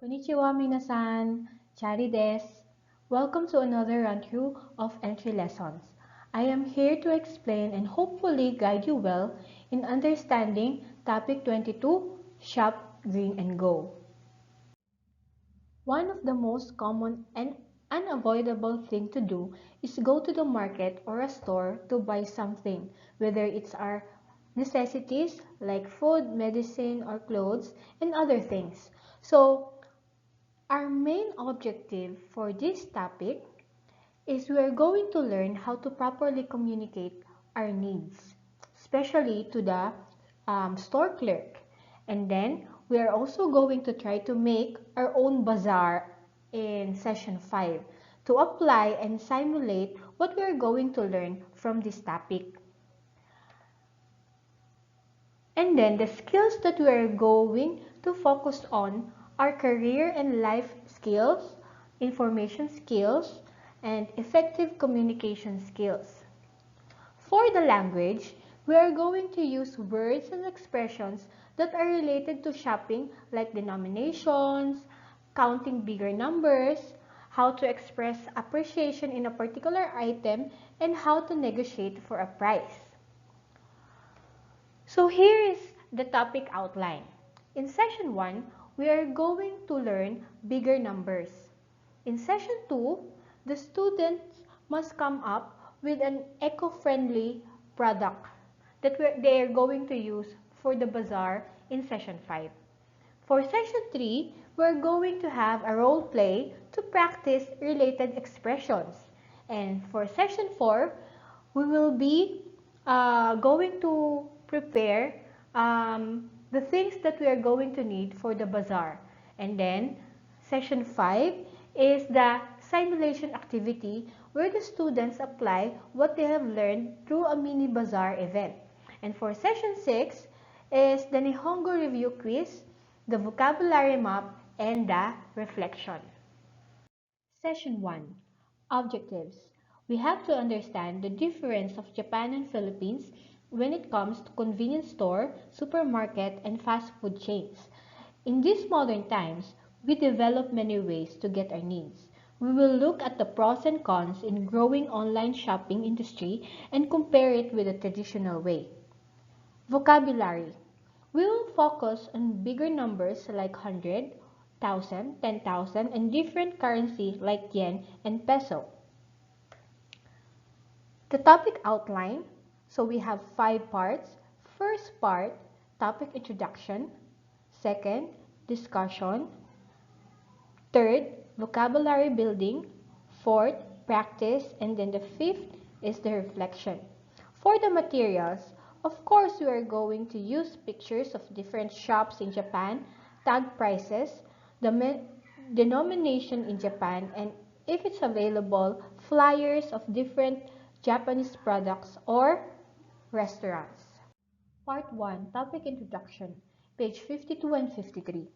Konnichiwa minasan, Chari desu. Welcome to another run-through of entry lessons. I am here to explain and hopefully guide you well in understanding topic 22, Shop, Green and Go. One of the most common and unavoidable thing to do is go to the market or a store to buy something, whether it's our necessities like food, medicine, or clothes, and other things. So, our main objective for this topic is we are going to learn how to properly communicate our needs, especially to the store clerk. And then we are also going to try to make our own bazaar in session 5 to apply and simulate what we are going to learn from this topic. And then the skills that we are going to focus on are career and life skills, information skills, and effective communication skills. For the language, we are going to use words and expressions that are related to shopping like denominations, counting bigger numbers, how to express appreciation in a particular item, and how to negotiate for a price. So here is the topic outline. In session 1, we are going to learn bigger numbers. In session 2, the students must come up with an eco-friendly product that they are going to use for the bazaar in session 5. For session 3, we're going to have a role play to practice related expressions. And for session 4, we will be going to prepare the things that we are going to need for the bazaar. And then session 5 is the simulation activity where the students apply what they have learned through a mini bazaar event. And for session 6 is the Nihongo review quiz, the vocabulary map, and the reflection. Session 1. Objectives. We have to understand the difference of Japan and Philippines when it comes to convenience store, supermarket, and fast food chains. In these modern times, we develop many ways to get our needs. We will look at the pros and cons in growing online shopping industry and compare it with the traditional way. Vocabulary. We will focus on bigger numbers like 100, 1,000, 10,000, and different currency like yen and peso. The topic outline. So we have 5 parts. First part, topic introduction. Second, discussion. Third, vocabulary building. Fourth, practice. And then the fifth is the reflection. For the materials, of course, we are going to use pictures of different shops in Japan, tag prices, the denomination in Japan, and if it's available, flyers of different Japanese products or restaurants. Part 1, Topic Introduction, page 52 and 53.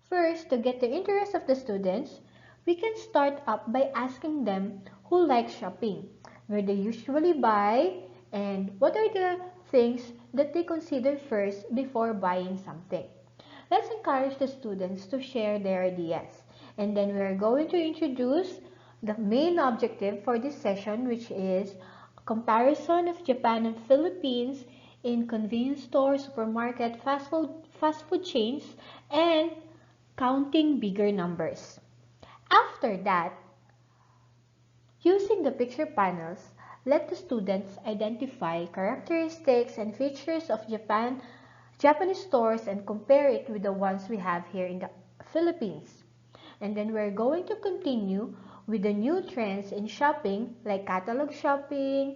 First, to get the interest of the students, we can start up by asking them who likes shopping, where they usually buy, and what are the things that they consider first before buying something. Let's encourage the students to share their ideas. And then we are going to introduce the main objective for this session, which is comparison of Japan and Philippines in convenience stores, supermarket, fast food chains, and counting bigger numbers. After that, using the picture panels, let the students identify characteristics and features of Japanese stores and compare it with the ones we have here in the Philippines. And then we're going to continue with the new trends in shopping like catalog shopping,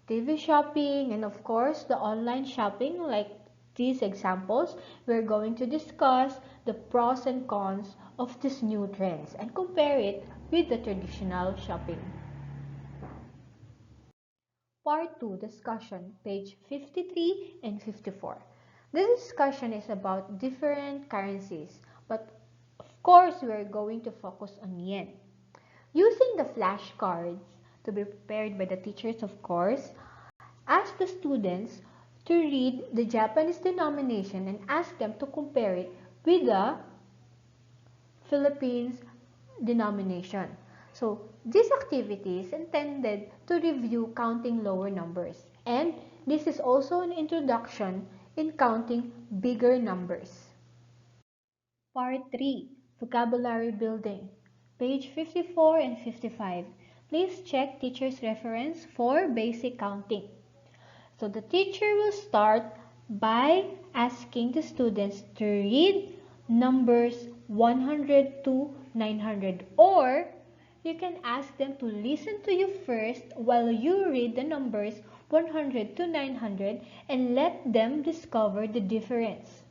TV shopping, and of course the online shopping like these examples. We're going to discuss the pros and cons of these new trends and compare it with the traditional shopping. Part 2 Discussion, page 53 and 54. This discussion is about different currencies, but of course we are going to focus on yen. Using the flashcards to be prepared by the teachers, of course, ask the students to read the Japanese denomination and ask them to compare it with the Philippines denomination. So, this activity is intended to review counting lower numbers, and this is also an introduction in counting bigger numbers. Part 3. Vocabulary Building. Page 54 and 55. Please check teacher's reference for basic counting. So the teacher will start by asking the students to read numbers 100 to 900, or you can ask them to listen to you first while you read the numbers 100 to 900 and let them discover the difference.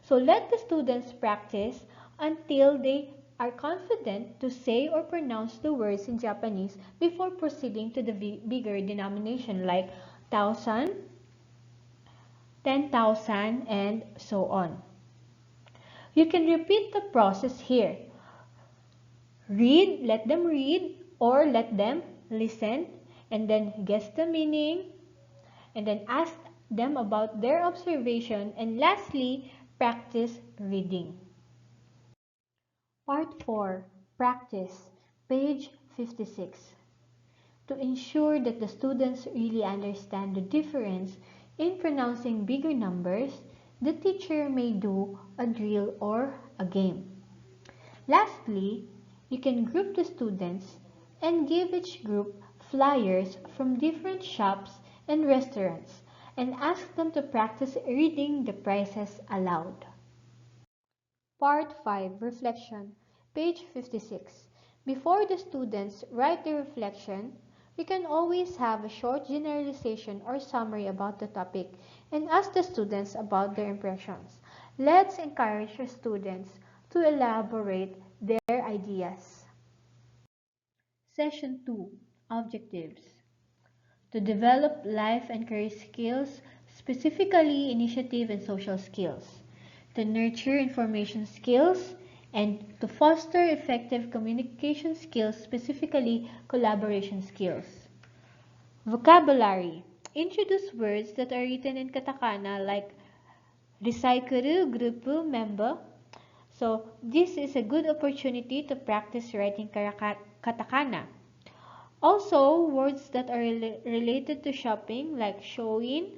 So let the students practice until they are confident to say or pronounce the words in Japanese before proceeding to the bigger denomination like thousand, 10,000, and so on. You can repeat the process here. Let them read, or let them listen, and then guess the meaning, and then ask them about their observation, and lastly, practice reading. Part 4. Practice. Page 56. To ensure that the students really understand the difference in pronouncing bigger numbers, the teacher may do a drill or a game. Lastly, you can group the students and give each group flyers from different shops and restaurants and ask them to practice reading the prices aloud. Part 5. Reflection. Page 56. Before the students write the reflection, you can always have a short generalization or summary about the topic and ask the students about their impressions. Let's encourage the students to elaborate their ideas. Session 2. Objectives. To develop life and career skills, specifically initiative and social skills. To nurture information skills, and to foster effective communication skills, specifically collaboration skills. Vocabulary. Introduce words that are written in katakana like resaikuru, grupo, member. So, this is a good opportunity to practice writing katakana. Also, words that are related to shopping like shoin,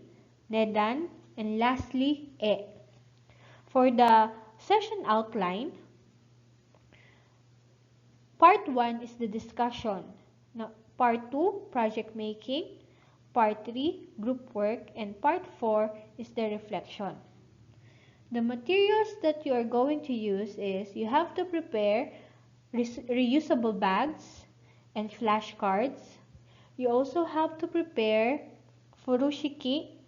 nedan, and lastly, e. For the session outline, Part 1 is the discussion. Now, Part 2, project making. Part 3, group work. And Part 4 is the reflection. The materials that you are going to use is you have to prepare reusable bags and flashcards. You also have to prepare furoshiki.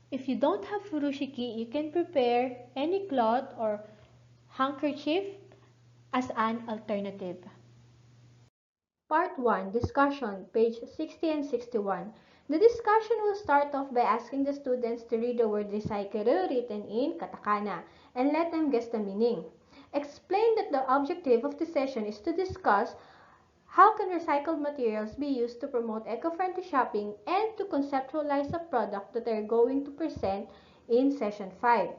If you don't have furoshiki, you can prepare any cloth or handkerchief as an alternative. Part 1. Discussion, page 60 and 61. The discussion will start off by asking the students to read the word recycler written in katakana and let them guess the meaning. Explain that the objective of the session is to discuss how can recycled materials be used to promote eco-friendly shopping and to conceptualize a product that they are going to present in session 5.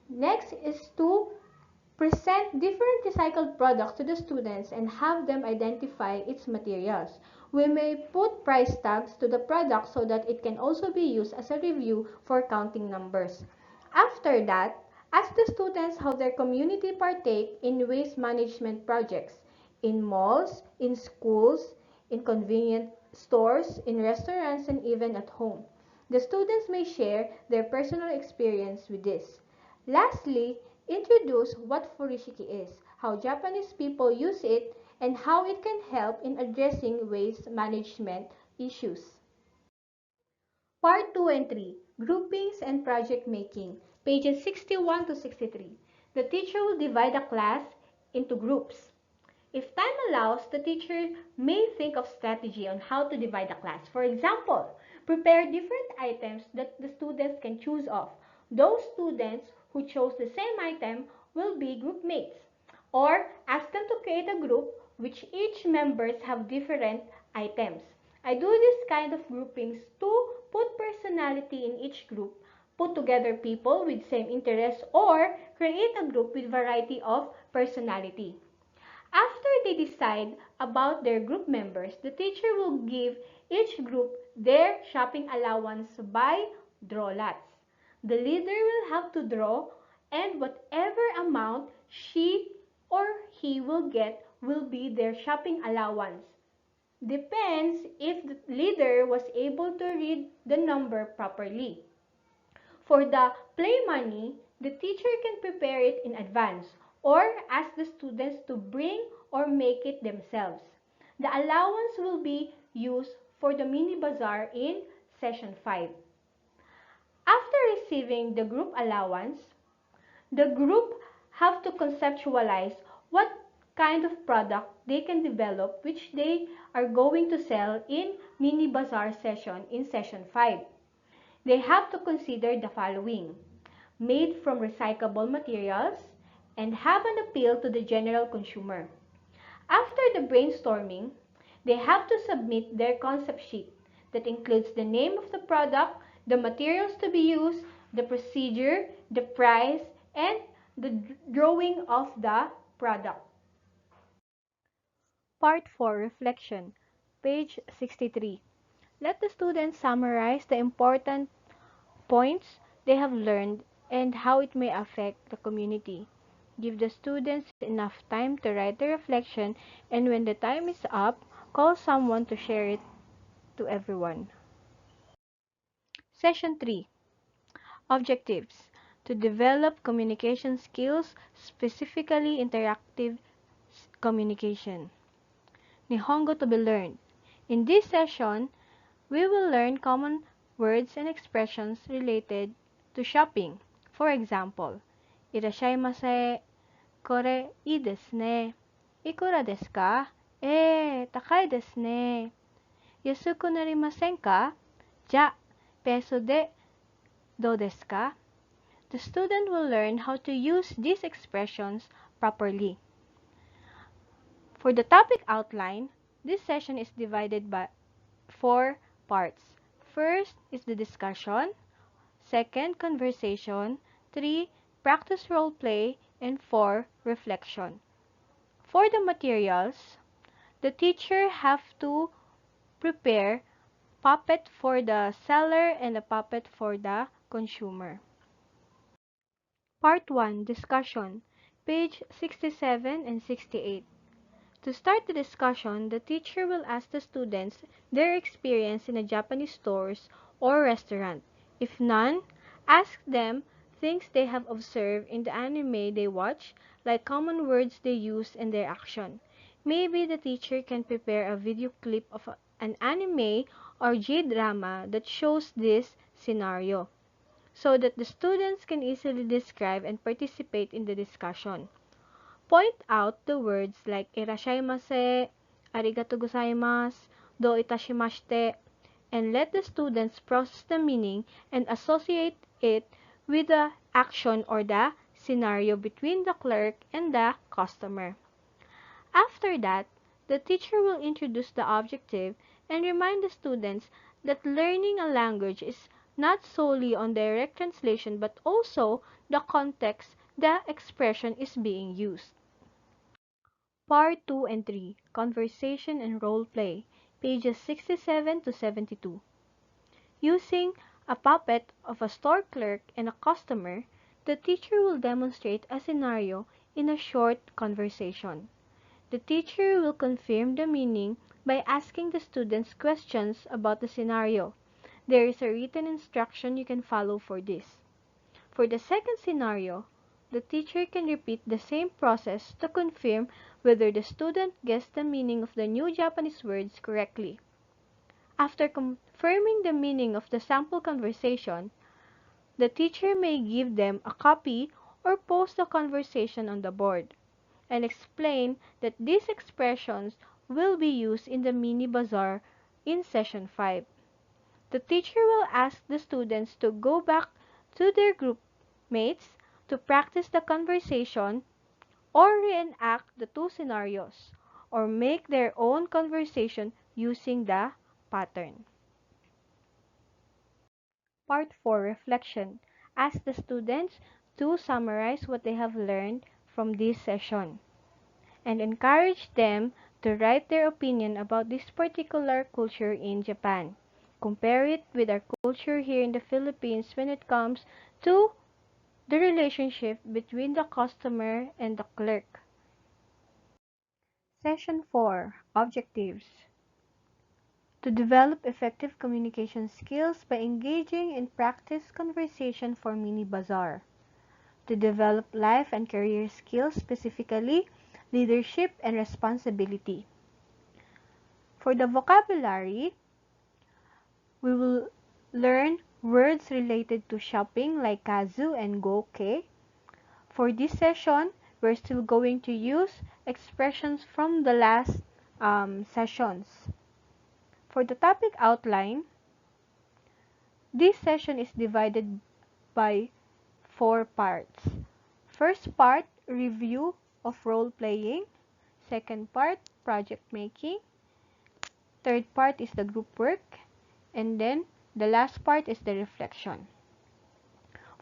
Next is to present different recycled products to the students and have them identify its materials. We may put price tags to the product so that it can also be used as a review for counting numbers. After that, ask the students how their community partake in waste management projects in malls, in schools, in convenience stores, in restaurants, and even at home. The students may share their personal experience with this. Lastly, introduce what furoshiki is, how Japanese people use it, and how it can help in addressing waste management issues. Part 2 and 3. Groupings and Project Making. Pages 61 to 63. The teacher will divide the class into groups. If time allows, the teacher may think of strategy on how to divide the class. For example, prepare different items that the students can choose of. Those students who chose the same item will be group mates. Or ask them to create a group which each members have different items. I do this kind of groupings to put personality in each group, put together people with same interests, or create a group with variety of personality. they decide about their group members, the teacher will give each group their shopping allowance by draw lots. The leader will have to draw, and whatever amount she or he will get will be their shopping allowance. Depends if the leader was able to read the number properly. For the play money, the teacher can prepare it in advance or ask the students to bring or make it themselves. The allowance will be used for the mini bazaar in session 5. After receiving the group allowance, the group have to conceptualize what kind of product they can develop which they are going to sell in mini bazaar session in session 5. They have to consider the following: made from recyclable materials and have an appeal to the general consumer. After the brainstorming, they have to submit their concept sheet that includes the name of the product, the materials to be used, the procedure, the price, and the drawing of the product. Part 4 Reflection, page 63. Let the students summarize the important points they have learned and how it may affect the community. Give the students enough time to write the reflection, and when the time is up, call someone to share it to everyone. Session 3 Objectives: to develop communication skills, specifically interactive communication. Nihongo to be learned. In this session, we will learn common words and expressions related to shopping. For example, irashaimase, kore ii desu ne. Ikura desu ka? Takai desu ne. Yasuku narimasen ka? Ja, peso de do desu ka? The student will learn how to use these expressions properly. For the topic outline, this session is divided by 4 parts. First is the discussion, second, conversation, 3, practice role play, and 4, reflection. For the materials, the teacher have to prepare puppet for the seller and a puppet for the consumer. Part 1, discussion, page 67 and 68. To start the discussion, the teacher will ask the students their experience in a Japanese stores or restaurant. If none, ask them things they have observed in the anime they watch, like common words they use and their action. Maybe the teacher can prepare a video clip of an anime or J-drama that shows this scenario, so that the students can easily describe and participate in the discussion. Point out the words like irashaimase, arigato gozaimasu, do itashimashite, and let the students process the meaning and associate it with the action or the scenario between the clerk and the customer. After that, the teacher will introduce the objective and remind the students that learning a language is not solely on direct translation but also the context the expression is being used. Part 2 and 3, Conversation and Role Play, pages 67 to 72. Using a puppet of a store clerk and a customer, the teacher will demonstrate a scenario in a short conversation. The teacher will confirm the meaning by asking the students questions about the scenario. There is a written instruction you can follow for this. For the second scenario, the teacher can repeat the same process to confirm whether the student guessed the meaning of the new Japanese words correctly. After confirming the meaning of the sample conversation, the teacher may give them a copy or post the conversation on the board, and explain that these expressions will be used in the mini bazaar in session 5. The teacher will ask the students to go back to their group mates to practice the conversation or reenact the two scenarios or make their own conversation using the pattern. Part 4 Reflection. Ask the students to summarize what they have learned from this session. and encourage them to write their opinion about this particular culture in Japan. Compare it with our culture here in the Philippines when it comes to the relationship between the customer and the clerk. Session 4. Objectives. To develop effective communication skills by engaging in practice conversation for mini bazaar. To develop life and career skills, specifically leadership and responsibility. For the vocabulary, we will learn words related to shopping like kazu and goke. For this session, we're still going to use expressions from the last sessions. For the topic outline, this session is divided by 4 parts. First part, review of role playing. Second part, project making. Third part is the group work. And then the last part is the reflection.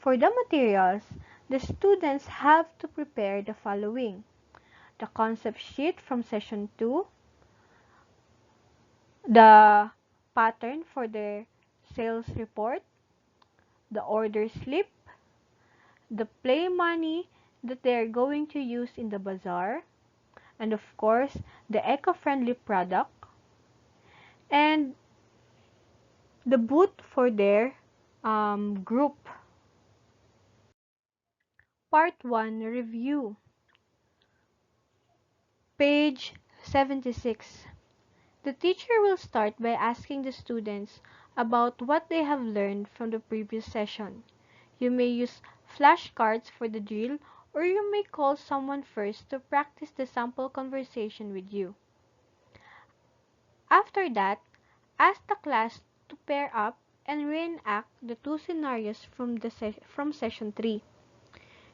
For the materials, the students have to prepare the following: the concept sheet from session 2, the pattern for the sales report, the order slip, the play money that they are going to use in the bazaar, and of course, the eco-friendly product, and the booth for their group. Part 1, Review. Page 76. The teacher will start by asking the students about what they have learned from the previous session. You may use flashcards for the drill, or you may call someone first to practice the sample conversation with you. After that, ask the class to pair up and reenact the 2 scenarios from session 3.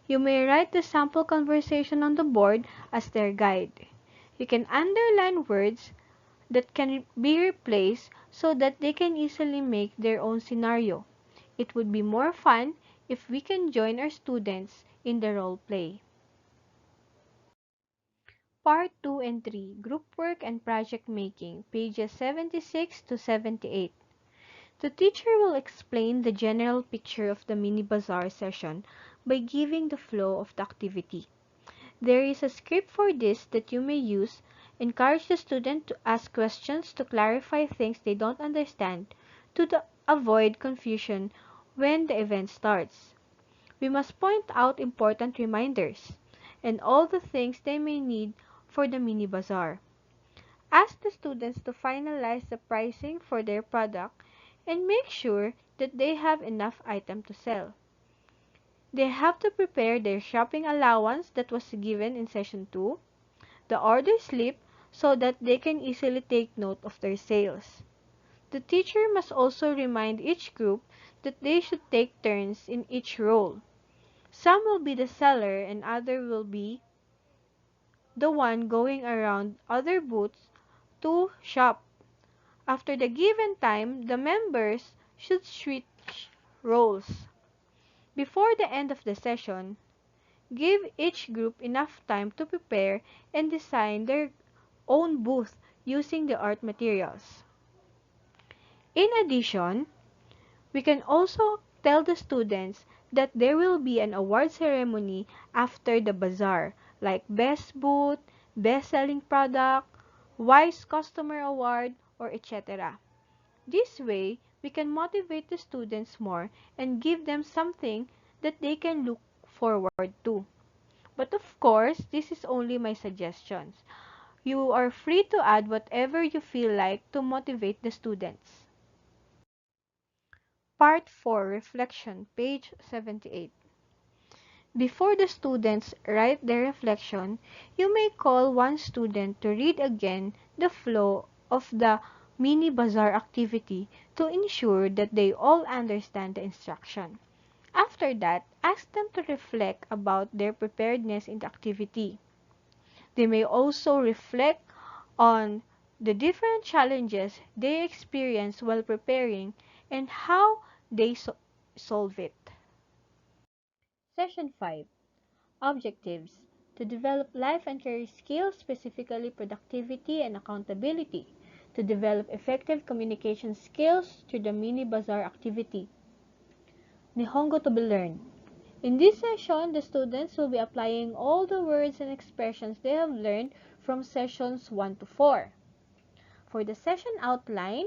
You may write the sample conversation on the board as their guide. You can underline words that can be replaced so that they can easily make their own scenario. It would be more fun if we can join our students in the role play. Part 2 and 3, Group Work and Project Making, pages 76 to 78. The teacher will explain the general picture of the mini bazaar session by giving the flow of the activity. There is a script for this that you may use. Encourage the student to ask questions to clarify things they don't understand to avoid confusion when the event starts. We must point out important reminders and all the things they may need for the mini bazaar. Ask the students to finalize the pricing for their product and make sure that they have enough item to sell. They have to prepare their shopping allowance that was given in session 2, the order slip so that they can easily take note of their sales. The teacher must also remind each group that they should take turns in each role. Some will be the seller and other will be the one going around other booths to shop. After the given time, the members should switch roles. Before the end of the session, give each group enough time to prepare and design their own booth using the art materials. In addition, we can also tell the students that there will be an award ceremony after the bazaar, like Best Booth, Best Selling Product, Wise Customer Award, or etc. This way, we can motivate the students more and give them something that they can look forward to. But of course, this is only my suggestions. You are free to add whatever you feel like to motivate the students. Part 4, Reflection, page 78. Before the students write their reflection, you may call one student to read again the flow of the mini bazaar activity to ensure that they all understand the instruction. After that, ask them to reflect about their preparedness in the activity. They may also reflect on the different challenges they experience while preparing and how they solve it. Session 5. Objectives. to develop life and career skills, specifically productivity and accountability, to develop effective communication skills through the mini bazaar activity. Nihongo to be learned. In this session, the students will be applying all the words and expressions they have learned from sessions 1 to 4. For the session outline,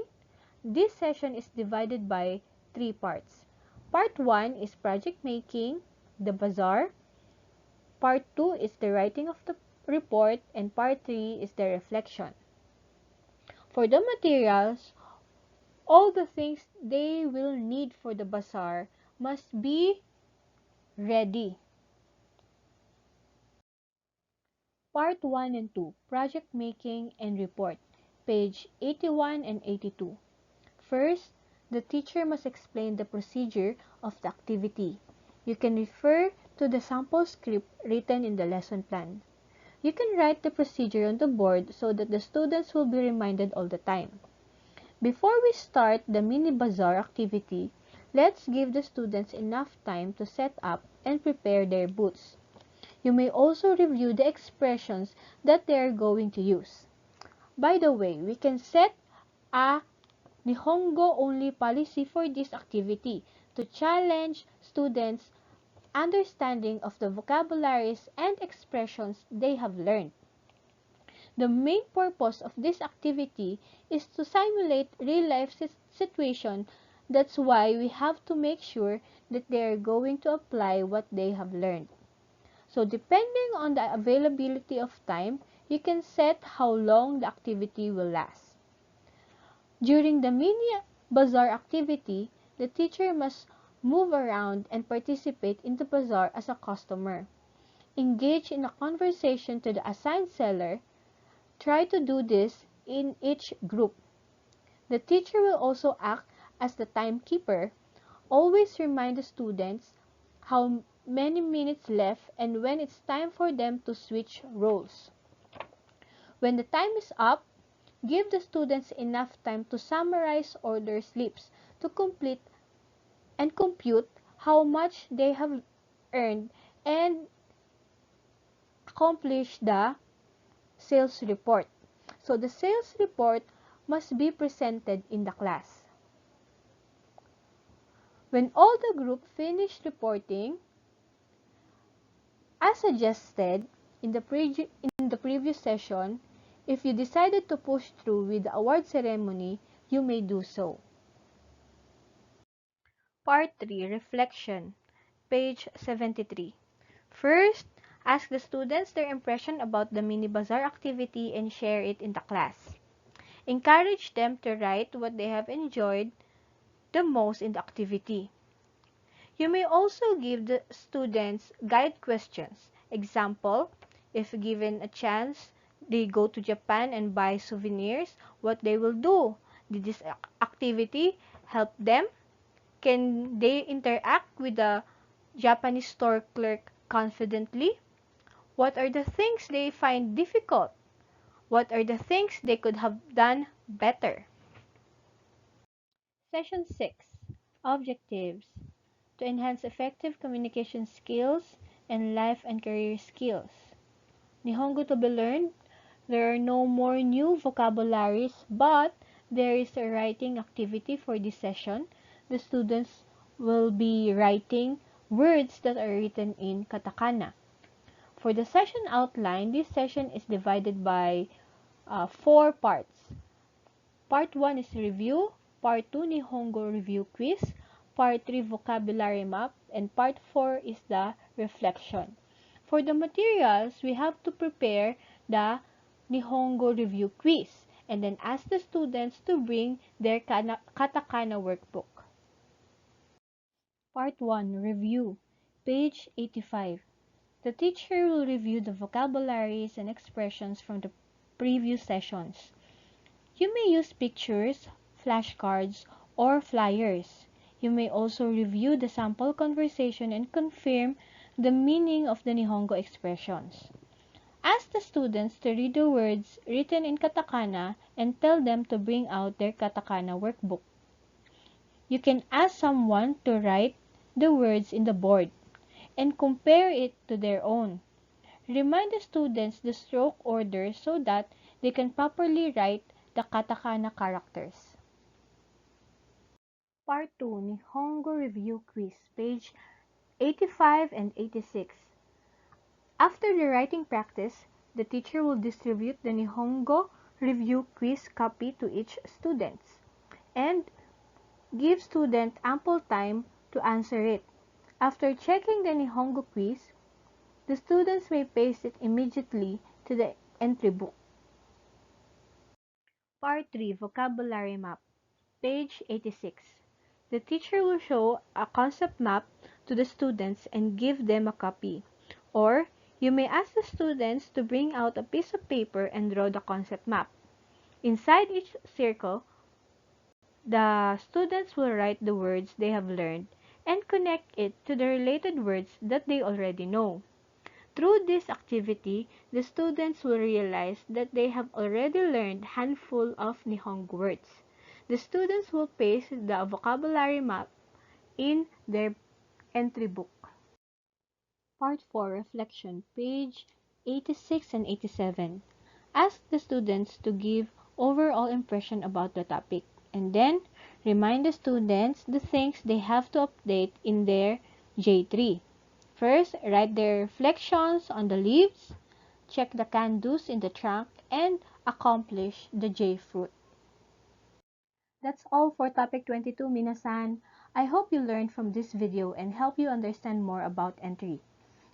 this session is divided by 3 parts. Part 1 is project making, the bazaar. Part 2 is the writing of the report, and Part 3 is the reflection. For the materials, all the things they will need for the bazaar must be ready. Part 1 and 2, project making and report, page 81 and 82. First, the teacher must explain the procedure of the activity. You can refer to the sample script written in the lesson plan. You can write the procedure on the board so that the students will be reminded all the time. Before we start the mini bazaar activity, let's give the students enough time to set up and prepare their booths. You may also review the expressions that they are going to use. By the way, we can set a Nihongo only policy for this activity to challenge students' understanding of the vocabularies and expressions they have learned. The main purpose of this activity is to simulate real-life situation. That's why we have to make sure that they are going to apply what they have learned. So depending on the availability of time, you can set how long the activity will last. During the mini bazaar activity, the teacher must move around and participate in the bazaar as a customer. Engage in a conversation to the assigned seller. Try to do this in each group. The teacher will also act as the timekeeper. Always remind the students how many minutes left and when it's time for them to switch roles. When the time is up, give the students enough time to summarize order slips to complete and compute how much they have earned and accomplish the sales report. So the sales report must be presented in the class. When all the group finished reporting, as suggested in the previous session, if you decided to push through with the award ceremony, you may do so. Part 3, Reflection, page 73. First, ask the students their impression about the mini bazaar activity and share it in the class. Encourage them to write what they have enjoyed the most in the activity. You may also give the students guide questions. Example, if given a chance, they go to Japan and buy souvenirs, what they will do? Did this activity help them? Can they interact with the Japanese store clerk confidently? What are the things they find difficult? What are the things they could have done better? Session 6, Objectives, to enhance effective communication skills and life and career skills. Nihongo to be learned. There are no more new vocabularies, but there is a writing activity for this session. The students will be writing words that are written in katakana. For the session outline, this session is divided by 4 parts. Part 1 is review, Part 2 Nihongo review quiz, Part 3 vocabulary map, and Part 4 is the reflection. For the materials, we have to prepare the Nihongo review quiz and then ask the students to bring their katakana workbook. Part 1, Review, page 85. The teacher will review the vocabularies and expressions from the previous sessions. You may use pictures, flashcards, or flyers. You may also review the sample conversation and confirm the meaning of the Nihongo expressions. Ask the students to read the words written in katakana and tell them to bring out their katakana workbook. You can ask someone to write the words in the board and compare it to their own. Remind the students the stroke order so that they can properly write the katakana characters. Part 2, Nihongo Review Quiz, page 85 and 86. After the writing practice, the teacher will distribute the Nihongo Review Quiz copy to each student and give student ample time to answer it. After checking the Nihongo quiz, the students may paste it immediately to the entry book. Part 3, Vocabulary Map, page 86. The teacher will show a concept map to the students and give them a copy. Or, you may ask the students to bring out a piece of paper and draw the concept map. Inside each circle, the students will write the words they have learned and connect it to the related words that they already know. Through this activity, the students will realize that they have already learned a handful of Nihongo words. The students will paste the vocabulary map in their entry book. Part 4, Reflection, page 86 and 87. Ask the students to give overall impression about the topic, and then remind the students the things they have to update in their J3. First, write their reflections on the leaves, check the can-dos in the trunk, and accomplish the J fruit. That's all for topic 22, Minasan. I hope you learned from this video and help you understand more about entry.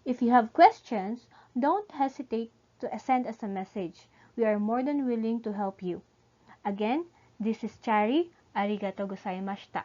If you have questions, don't hesitate to send us a message. We are more than willing to help you. Again, this is Chari. Arigato gozaimashita.